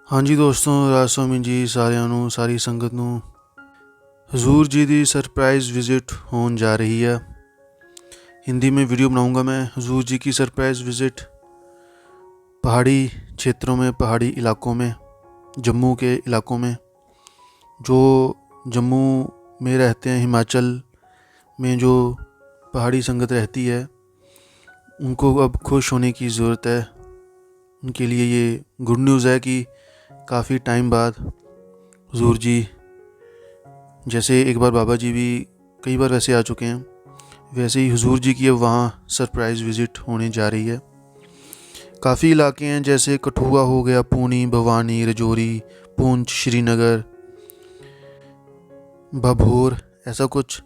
हाँ जी दोस्तों, राज स्वामी जी सारिਆਂ ਨੂੰ ਸਾਰੀ ਸੰਗਤ ਨੂੰ हजूर जी की सरप्राइज़ विज़िट होने जा रही है। हिंदी में वीडियो बनाऊंगा मैं। हजूर जी की सरप्राइज़ विज़िट पहाड़ी क्षेत्रों में, पहाड़ी इलाकों में, जम्मू के इलाकों में। जो जम्मू में रहते हैं, हिमाचल में जो पहाड़ी संगत रहती है, उनको अब खुश होने की ज़रूरत है। उनके लिए ये गुड न्यूज़ है कि काफ़ी टाइम बाद हजूर जी, जैसे एक बार बाबा जी भी कई बार वैसे आ चुके हैं, वैसे ही हुजूर जी की अब वहाँ सरप्राइज़ विज़िट होने जा रही है। काफ़ी इलाके हैं, जैसे कठुआ हो गया, पूनी, भवानी, रजौरी, पुंछ, श्रीनगर, भभोर, ऐसा कुछ।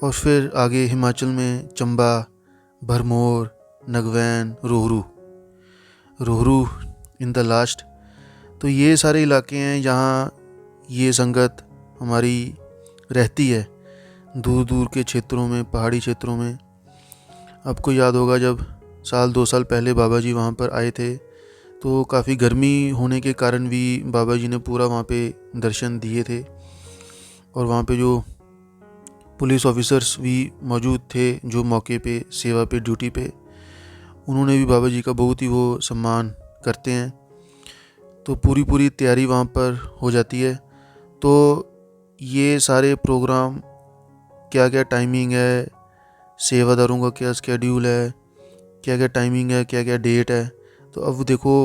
और फिर आगे हिमाचल में Chamba, Bharmour, Nagwain, Rohru in the last. तो ये सारे इलाके हैं जहाँ ये संगत हमारी रहती है, दूर दूर के क्षेत्रों में, पहाड़ी क्षेत्रों में। आपको याद होगा जब 1-2 साल पहले बाबा जी वहाँ पर आए थे, तो काफ़ी गर्मी होने के कारण भी बाबा जी ने पूरा वहाँ पे दर्शन दिए थे। और वहाँ पे जो पुलिस ऑफिसर्स भी मौजूद थे, जो मौके पे सेवा पे, ड्यूटी पे, उन्होंने भी बाबा जी का बहुत ही वो सम्मान करते हैं। तो पूरी तैयारी वहाँ पर हो जाती है। तो ये सारे प्रोग्राम, क्या क्या टाइमिंग है, सेवादारों का क्या स्केड्यूल है, क्या क्या टाइमिंग है, क्या क्या डेट है, तो अब देखो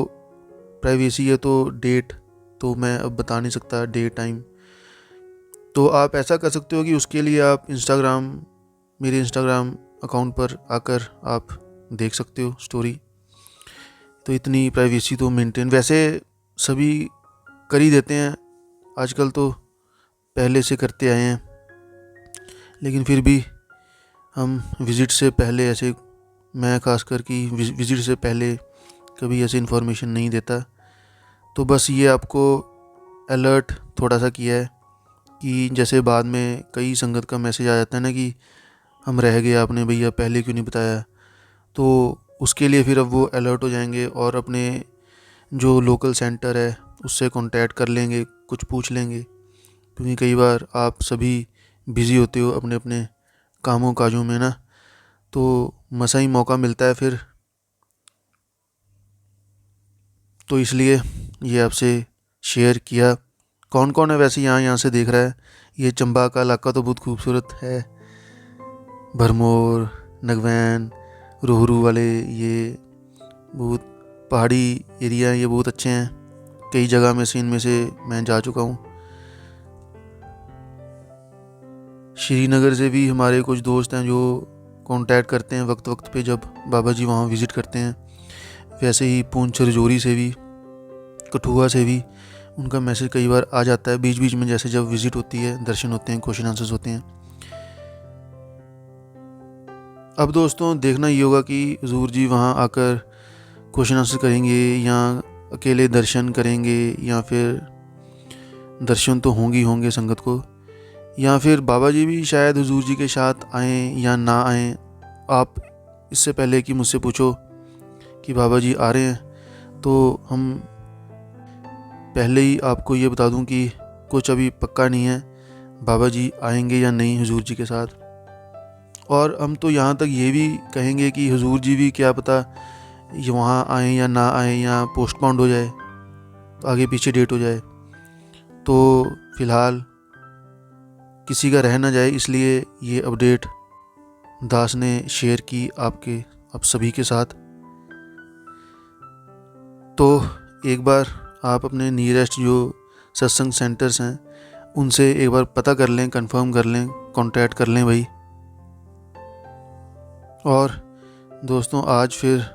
प्राइवेसी है, तो डेट तो मैं अब बता नहीं सकता, डेट टाइम। तो आप ऐसा कर सकते हो कि उसके लिए आप मेरे इंस्टाग्राम अकाउंट पर आकर आप देख सकते हो स्टोरी। तो इतनी प्राइवेसी तो मेंटेन वैसे सभी कर ही देते हैं आजकल, तो पहले से करते आए हैं, लेकिन फिर भी हम विज़िट से पहले ऐसे, मैं खासकर कि विज़िट से पहले कभी ऐसे इन्फॉर्मेशन नहीं देता। तो बस ये आपको अलर्ट थोड़ा सा किया है कि जैसे बाद में कई संगत का मैसेज आ जाता है ना कि हम रह गए, आपने भैया पहले क्यों नहीं बताया। तो उसके लिए फिर अब वो अलर्ट हो जाएंगे और अपने जो लोकल सेंटर है उससे कांटेक्ट कर लेंगे, कुछ पूछ लेंगे, क्योंकि कई बार आप सभी बिज़ी होते हो अपने अपने कामों काजों में ना, तो मसा ही मौका मिलता है फिर। तो इसलिए ये आपसे शेयर किया। कौन कौन है वैसे यहाँ से देख रहा है? ये चंबा का इलाका तो बहुत खूबसूरत है, भरमौर, नगवैन, रोहरू वाले, ये बहुत पहाड़ी एरिया है, ये बहुत अच्छे हैं। कई जगह में से इनमें से मैं जा चुका हूँ। श्रीनगर से भी हमारे कुछ दोस्त हैं जो कांटेक्ट करते हैं वक्त वक्त पे जब बाबा जी वहाँ विज़िट करते हैं। वैसे ही पुंछ, रजौरी से भी, कठुआ से भी उनका मैसेज कई बार आ जाता है बीच बीच में, जैसे जब विज़िट होती है, दर्शन होते हैं, क्वेश्चन आंसर्स होते हैं। अब दोस्तों देखना ये होगा कि हजूर जी वहाँ आकर क्वेश्चन आंसर करेंगे या अकेले दर्शन करेंगे, या फिर दर्शन तो होंगे संगत को, या फिर बाबा जी भी शायद हुजूर जी के साथ आएँ या ना आएँ। आप इससे पहले कि मुझसे पूछो कि बाबा जी आ रहे हैं, तो हम पहले ही आपको ये बता दूं कि कुछ अभी पक्का नहीं है बाबा जी आएंगे या नहीं हुजूर जी के साथ। और हम तो यहाँ तक ये भी कहेंगे कि हुजूर जी भी क्या पता ये वहाँ आएँ या ना आएँ, या पोस्टपोन्ड हो जाए, तो आगे पीछे डेट हो जाए। तो फ़िलहाल किसी का रह ना जाए, इसलिए ये अपडेट दास ने शेयर की आप सभी के साथ। तो एक बार आप अपने नियरेस्ट जो सत्संग सेंटर्स हैं उनसे एक बार पता कर लें, कंफर्म कर लें, कांटेक्ट कर लें भाई। और दोस्तों आज फिर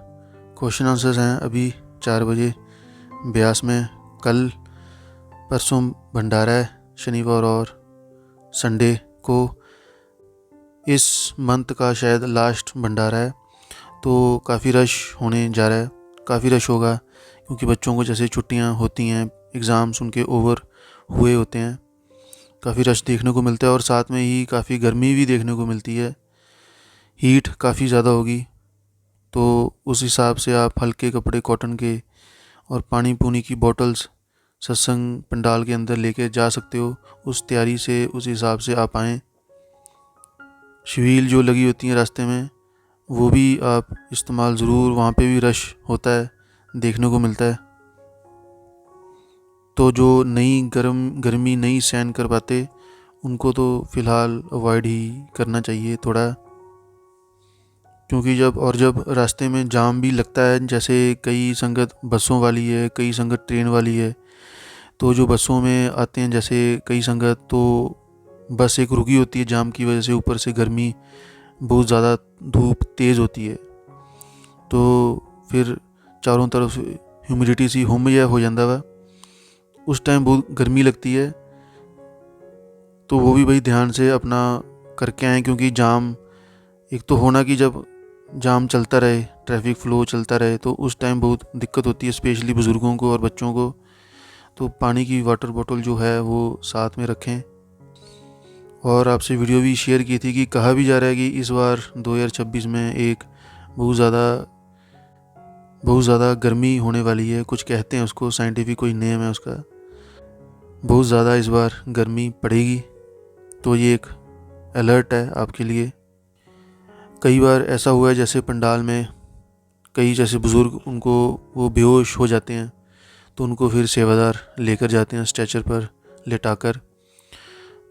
क्वेश्चन आंसर्स हैं अभी 4 बजे ब्यास में। कल परसों भंडारा है, शनिवार और संडे को। इस मंथ का शायद लास्ट भंडारा है, तो काफ़ी रश होने जा रहा है, काफ़ी रश होगा, क्योंकि बच्चों को जैसे छुट्टियां होती हैं, एग्ज़ाम्स उनके ओवर हुए होते हैं, काफ़ी रश देखने को मिलता है। और साथ में ही काफ़ी गर्मी भी देखने को मिलती है, हीट काफ़ी ज़्यादा होगी। तो उस हिसाब से आप हल्के कपड़े कॉटन के और पानी पूनी की बॉटल्स सत्संग पंडाल के अंदर लेके जा सकते हो, उस तैयारी से उस हिसाब से आप आएँ। छबील जो लगी होती हैं रास्ते में वो भी आप इस्तेमाल ज़रूर, वहाँ पे भी रश होता है, देखने को मिलता है। तो जो गर्मी नहीं सहन कर पाते उनको तो फ़िलहाल अवॉइड ही करना चाहिए थोड़ा, क्योंकि जब रास्ते में जाम भी लगता है, जैसे कई संगत बसों वाली है, कई संगत ट्रेन वाली है, तो जो बसों में आते हैं जैसे कई संगत, तो बस एक रुकी होती है जाम की वजह से, ऊपर से गर्मी बहुत ज़्यादा, धूप तेज़ होती है, तो फिर चारों तरफ ह्यूमिडिटी सी हुम या हो जाता है, उस टाइम बहुत गर्मी लगती है। तो वो भी भाई ध्यान से अपना करके आएँ, क्योंकि जाम एक तो होना कि जब जाम चलता रहे, ट्रैफिक फ़्लो चलता रहे, तो उस टाइम बहुत दिक्कत होती है, स्पेशली बुज़ुर्गों को और बच्चों को। तो पानी की वाटर बॉटल जो है वो साथ में रखें। और आपसे वीडियो भी शेयर की थी कि कहा भी जा रहा है कि इस बार 2026 में एक बहुत ज़्यादा गर्मी होने वाली है, कुछ कहते हैं उसको, साइंटिफिक कोई नेम है उसका, बहुत ज़्यादा इस बार गर्मी पड़ेगी। तो ये एक अलर्ट है आपके लिए। कई बार ऐसा हुआ है जैसे पंडाल में कई जैसे बुज़ुर्ग, उनको वो बेहोश हो जाते हैं, तो उनको फिर सेवादार लेकर जाते हैं स्ट्रेचर पर लेटाकर,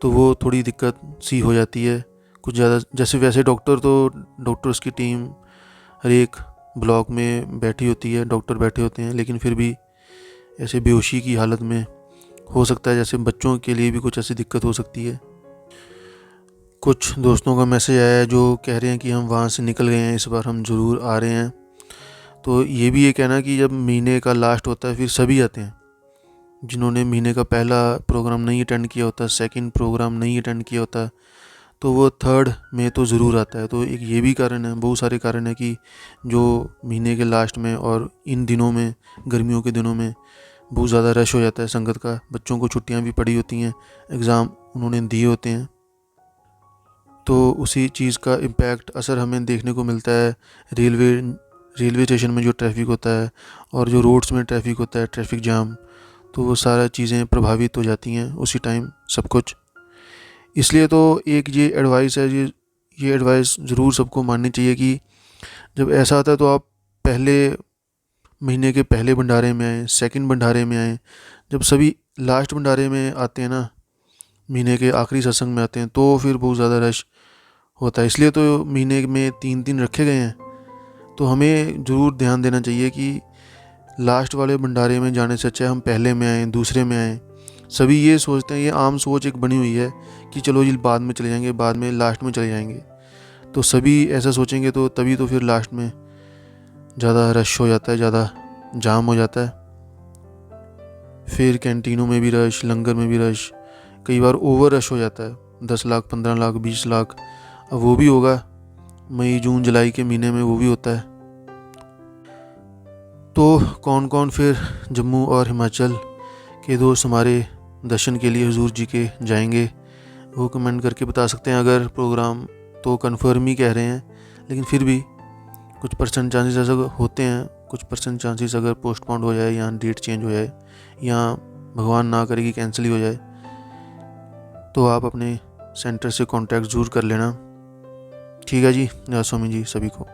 तो वो थोड़ी दिक्कत सी हो जाती है कुछ ज़्यादा। जैसे वैसे डॉक्टर्स की टीम हर एक ब्लॉक में बैठी होती है, डॉक्टर बैठे होते हैं, लेकिन फिर भी ऐसे बेहोशी की हालत में हो सकता है, जैसे बच्चों के लिए भी कुछ ऐसी दिक्कत हो सकती है। कुछ दोस्तों का मैसेज आया है जो कह रहे हैं कि हम वहाँ से निकल गए हैं, इस बार हम ज़रूर आ रहे हैं। तो ये भी एक है ना कि जब महीने का लास्ट होता है फिर सभी आते हैं, जिन्होंने महीने का पहला प्रोग्राम नहीं अटेंड किया होता, सेकंड प्रोग्राम नहीं अटेंड किया होता, तो वो थर्ड में तो ज़रूर आता है। तो एक ये भी कारण है, बहुत सारे कारण है कि जो महीने के लास्ट में और इन दिनों में, गर्मियों के दिनों में बहुत ज़्यादा रश हो जाता है संगत का। बच्चों को छुट्टियां भी पड़ी होती हैं, एग्ज़ाम उन्होंने दिए होते हैं, तो उसी चीज़ का इम्पैक्ट असर हमें देखने को मिलता है। रेलवे स्टेशन में जो ट्रैफिक होता है और जो रोड्स में ट्रैफिक होता है, ट्रैफिक जाम, तो वो सारा चीज़ें प्रभावित हो जाती हैं उसी टाइम सब कुछ। इसलिए तो एक ये एडवाइस है, ये एडवाइस ज़रूर सबको माननी चाहिए कि जब ऐसा आता है तो आप पहले महीने के पहले भंडारे में आएँ, सेकंड भंडारे में आएँ। जब सभी लास्ट भंडारे में आते हैं ना, महीने के आखिरी सत्संग में आते हैं, तो फिर बहुत ज़्यादा रश होता है। इसलिए तो महीने में 3 दिन रखे गए हैं। तो हमें ज़रूर ध्यान देना चाहिए कि लास्ट वाले भंडारे में जाने से अच्छा है हम पहले में आएँ, दूसरे में आएँ। सभी ये सोचते हैं, ये आम सोच एक बनी हुई है कि चलो जी बाद में चले जाएंगे, बाद में लास्ट में चले जाएंगे। तो सभी ऐसा सोचेंगे तो तभी तो फिर लास्ट में ज़्यादा रश हो जाता है, ज़्यादा जाम हो जाता है। फिर कैंटीनों में भी रश, लंगर में भी रश, कई बार ओवर रश हो जाता है, 10 लाख, 15 लाख, 20 लाख। अब वो भी होगा मई, जून, जुलाई के महीने में, वो भी होता है। तो कौन कौन फिर जम्मू और हिमाचल के दोस्त हमारे दर्शन के लिए हुजूर जी के जाएंगे, वो कमेंट करके बता सकते हैं। अगर प्रोग्राम तो कंफर्म ही कह रहे हैं, लेकिन फिर भी कुछ परसेंट चांसेस ऐसा होते हैं, कुछ परसेंट चांसेस अगर पोस्टपोन्ड हो जाए या डेट चेंज हो जाए या भगवान ना करे कि कैंसिल ही हो जाए, तो आप अपने सेंटर से कांटेक्ट ज़रूर कर लेना। ठीक है जी, जय स्वामी जी सभी को।